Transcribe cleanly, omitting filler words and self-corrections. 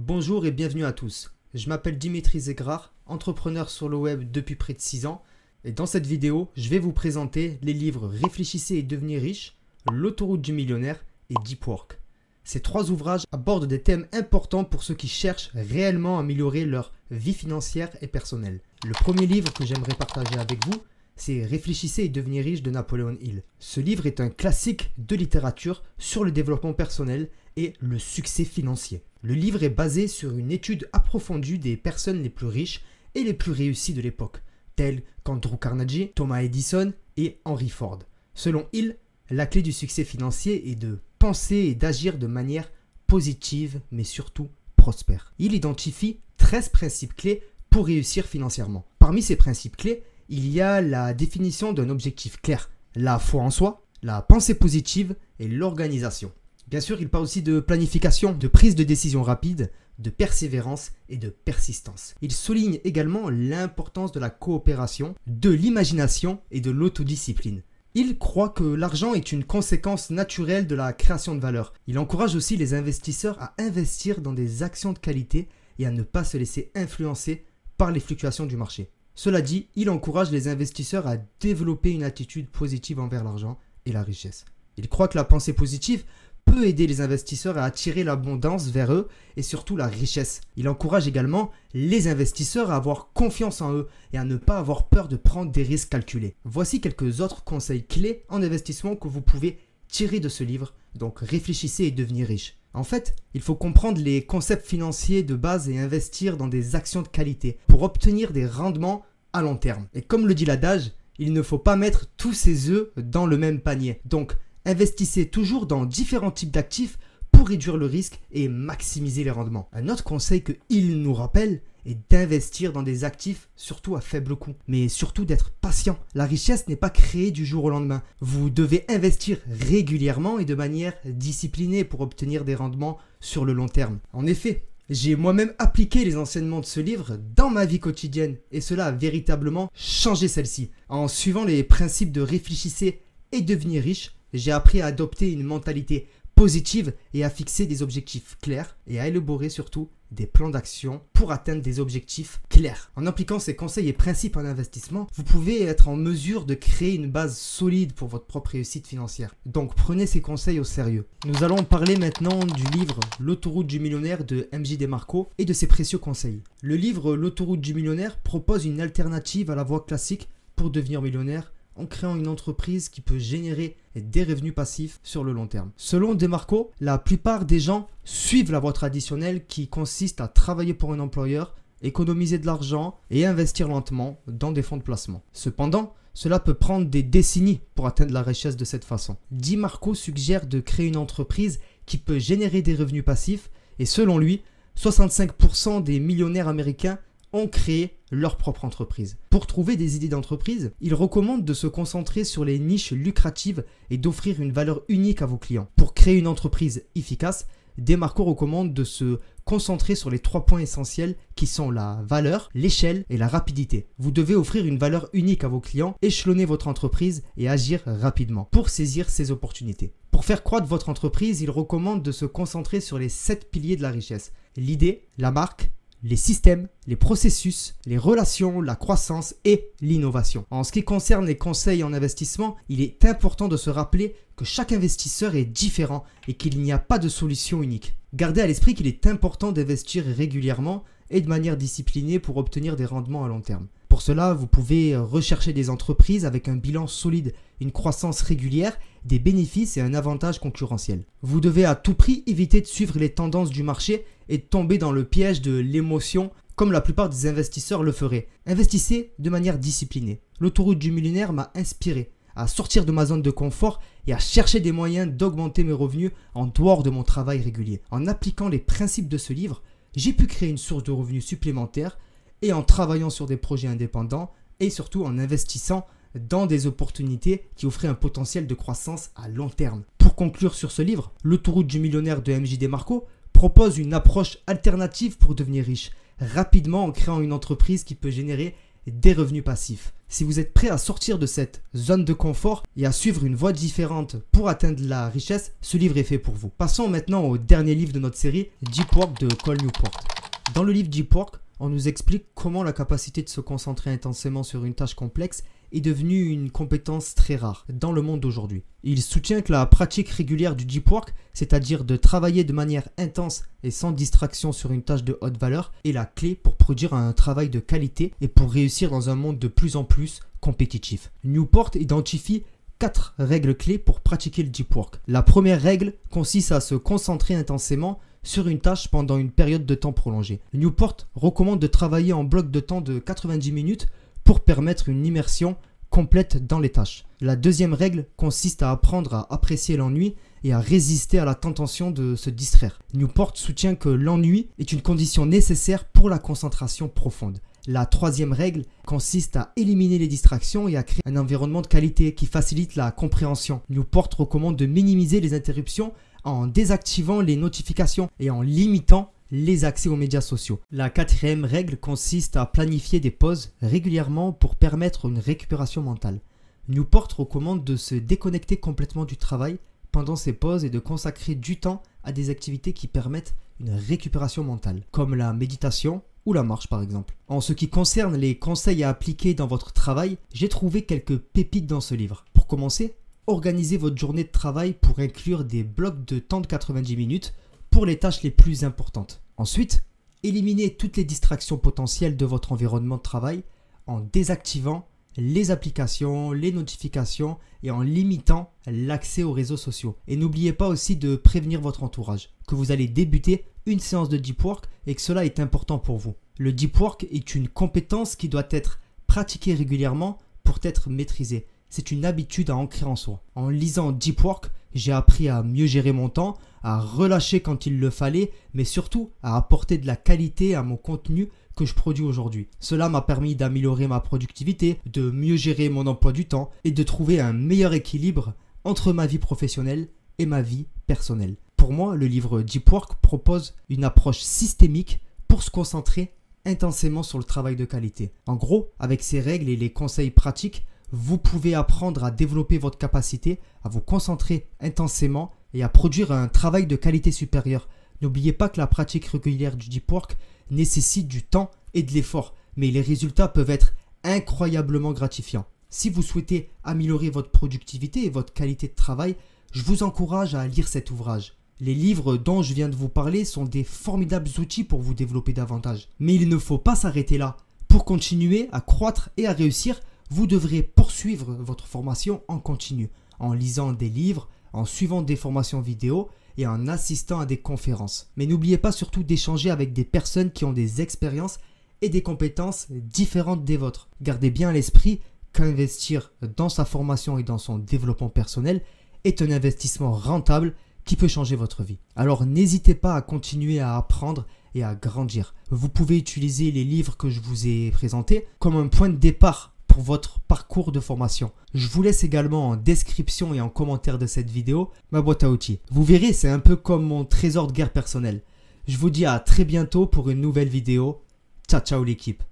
Bonjour et bienvenue à tous. Je m'appelle Dimitri Zegrar, entrepreneur sur le web depuis près de 6 ans. Et dans cette vidéo, je vais vous présenter les livres Réfléchissez et devenez riche, L'autoroute du millionnaire et Deep Work. Ces trois ouvrages abordent des thèmes importants pour ceux qui cherchent réellement à améliorer leur vie financière et personnelle. Le premier livre que j'aimerais partager avec vous, c'est Réfléchissez et devenez riche de Napoléon Hill. Ce livre est un classique de littérature sur le développement personnel et le succès financier. Le livre est basé sur une étude approfondie des personnes les plus riches et les plus réussies de l'époque, telles qu'Andrew Carnegie, Thomas Edison et Henry Ford. Selon Hill, la clé du succès financier est de penser et d'agir de manière positive, mais surtout prospère. Il identifie 13 principes clés pour réussir financièrement. Parmi ces principes clés, il y a la définition d'un objectif clair, la foi en soi, la pensée positive et l'organisation. Bien sûr, il parle aussi de planification, de prise de décision rapide, de persévérance et de persistance. Il souligne également l'importance de la coopération, de l'imagination et de l'autodiscipline. Il croit que l'argent est une conséquence naturelle de la création de valeur. Il encourage aussi les investisseurs à investir dans des actions de qualité et à ne pas se laisser influencer par les fluctuations du marché. Cela dit, il encourage les investisseurs à développer une attitude positive envers l'argent et la richesse. Il croit que la pensée positive peut aider les investisseurs à attirer l'abondance vers eux et surtout la richesse. Il encourage également les investisseurs à avoir confiance en eux et à ne pas avoir peur de prendre des risques calculés. Voici quelques autres conseils clés en investissement que vous pouvez tirer de ce livre. Donc réfléchissez et devenez riche. En fait, il faut comprendre les concepts financiers de base et investir dans des actions de qualité pour obtenir des rendements à long terme. Et comme le dit l'adage, il ne faut pas mettre tous ses œufs dans le même panier. Donc investissez toujours dans différents types d'actifs pour réduire le risque et maximiser les rendements. Un autre conseil que il nous rappelle est d'investir dans des actifs surtout à faible coût, mais surtout d'être patient. La richesse n'est pas créée du jour au lendemain. Vous devez investir régulièrement et de manière disciplinée pour obtenir des rendements sur le long terme. En effet, j'ai moi-même appliqué les enseignements de ce livre dans ma vie quotidienne et cela a véritablement changé celle-ci. En suivant les principes de réfléchissez et devenez riche, j'ai appris à adopter une mentalité positive et à fixer des objectifs clairs et à élaborer surtout des plans d'action pour atteindre des objectifs clairs. En appliquant ces conseils et principes en investissement, vous pouvez être en mesure de créer une base solide pour votre propre réussite financière. Donc prenez ces conseils au sérieux. Nous allons parler maintenant du livre L'autoroute du millionnaire de MJ DeMarco et de ses précieux conseils. Le livre L'autoroute du millionnaire propose une alternative à la voie classique pour devenir millionnaire en créant une entreprise qui peut générer des revenus passifs sur le long terme. Selon DeMarco, la plupart des gens suivent la voie traditionnelle qui consiste à travailler pour un employeur, économiser de l'argent et investir lentement dans des fonds de placement. Cependant, cela peut prendre des décennies pour atteindre la richesse de cette façon. DeMarco suggère de créer une entreprise qui peut générer des revenus passifs et selon lui, 65% des millionnaires américains ont créé leur propre entreprise. Pour trouver des idées d'entreprise, il recommande de se concentrer sur les niches lucratives et d'offrir une valeur unique à vos clients. Pour créer une entreprise efficace, DeMarco recommande de se concentrer sur les 3 points essentiels qui sont la valeur, l'échelle et la rapidité. Vous devez offrir une valeur unique à vos clients, échelonner votre entreprise et agir rapidement pour saisir ces opportunités. Pour faire croître votre entreprise, il recommande de se concentrer sur les 7 piliers de la richesse. L'idée, la marque, les systèmes, les processus, les relations, la croissance et l'innovation. En ce qui concerne les conseils en investissement, il est important de se rappeler que chaque investisseur est différent et qu'il n'y a pas de solution unique. Gardez à l'esprit qu'il est important d'investir régulièrement et de manière disciplinée pour obtenir des rendements à long terme. Pour cela, vous pouvez rechercher des entreprises avec un bilan solide, une croissance régulière, des bénéfices et un avantage concurrentiel. Vous devez à tout prix éviter de suivre les tendances du marché et de tomber dans le piège de l'émotion comme la plupart des investisseurs le feraient. Investissez de manière disciplinée. L'autoroute du millionnaire m'a inspiré à sortir de ma zone de confort et à chercher des moyens d'augmenter mes revenus en dehors de mon travail régulier. En appliquant les principes de ce livre, j'ai pu créer une source de revenus supplémentaire et en travaillant sur des projets indépendants et surtout en investissant dans des opportunités qui offraient un potentiel de croissance à long terme. Pour conclure sur ce livre, L'autoroute du millionnaire de MJ DeMarco propose une approche alternative pour devenir riche rapidement en créant une entreprise qui peut générer des revenus passifs. Si vous êtes prêt à sortir de cette zone de confort et à suivre une voie différente pour atteindre la richesse, ce livre est fait pour vous. Passons maintenant au dernier livre de notre série, Deep Work de Cal Newport. Dans le livre Deep Work, on nous explique comment la capacité de se concentrer intensément sur une tâche complexe est devenue une compétence très rare dans le monde d'aujourd'hui. Il soutient que la pratique régulière du deep work, c'est-à-dire de travailler de manière intense et sans distraction sur une tâche de haute valeur, est la clé pour produire un travail de qualité et pour réussir dans un monde de plus en plus compétitif. Newport identifie 4 règles clés pour pratiquer le deep work. La première règle consiste à se concentrer intensément sur une tâche pendant une période de temps prolongée. Newport recommande de travailler en bloc de temps de 90 minutes pour permettre une immersion complète dans les tâches. La deuxième règle consiste à apprendre à apprécier l'ennui et à résister à la tentation de se distraire. Newport soutient que l'ennui est une condition nécessaire pour la concentration profonde. La troisième règle consiste à éliminer les distractions et à créer un environnement de qualité qui facilite la compréhension. Newport recommande de minimiser les interruptions en désactivant les notifications et en limitant les accès aux médias sociaux. La quatrième règle consiste à planifier des pauses régulièrement pour permettre une récupération mentale. Newport recommande de se déconnecter complètement du travail pendant ces pauses et de consacrer du temps à des activités qui permettent une récupération mentale, comme la méditation ou la marche par exemple. En ce qui concerne les conseils à appliquer dans votre travail, j'ai trouvé quelques pépites dans ce livre. Pour commencer, organisez votre journée de travail pour inclure des blocs de temps de 90 minutes pour les tâches les plus importantes. Ensuite, éliminez toutes les distractions potentielles de votre environnement de travail en désactivant les applications, les notifications et en limitant l'accès aux réseaux sociaux. Et n'oubliez pas aussi de prévenir votre entourage que vous allez débuter une séance de deep work et que cela est important pour vous. Le deep work est une compétence qui doit être pratiquée régulièrement pour être maîtrisée. C'est une habitude à ancrer en soi. En lisant Deep Work, j'ai appris à mieux gérer mon temps, à relâcher quand il le fallait, mais surtout à apporter de la qualité à mon contenu que je produis aujourd'hui. Cela m'a permis d'améliorer ma productivité, de mieux gérer mon emploi du temps et de trouver un meilleur équilibre entre ma vie professionnelle et ma vie personnelle. Pour moi, le livre Deep Work propose une approche systémique pour se concentrer intensément sur le travail de qualité. En gros, avec ces règles et les conseils pratiques, vous pouvez apprendre à développer votre capacité, à vous concentrer intensément et à produire un travail de qualité supérieure. N'oubliez pas que la pratique régulière du deep work nécessite du temps et de l'effort, mais les résultats peuvent être incroyablement gratifiants. Si vous souhaitez améliorer votre productivité et votre qualité de travail, je vous encourage à lire cet ouvrage. Les livres dont je viens de vous parler sont des formidables outils pour vous développer davantage. Mais il ne faut pas s'arrêter là. Pour continuer à croître et à réussir, vous devrez poursuivre votre formation en continu, en lisant des livres, en suivant des formations vidéo et en assistant à des conférences. Mais n'oubliez pas surtout d'échanger avec des personnes qui ont des expériences et des compétences différentes des vôtres. Gardez bien à l'esprit qu'investir dans sa formation et dans son développement personnel est un investissement rentable qui peut changer votre vie. Alors n'hésitez pas à continuer à apprendre et à grandir. Vous pouvez utiliser les livres que je vous ai présentés comme un point de départ pour votre parcours de formation. Je vous laisse également en description et en commentaire de cette vidéo ma boîte à outils. Vous verrez, c'est un peu comme mon trésor de guerre personnel. Je vous dis à très bientôt pour une nouvelle vidéo. Ciao ciao l'équipe.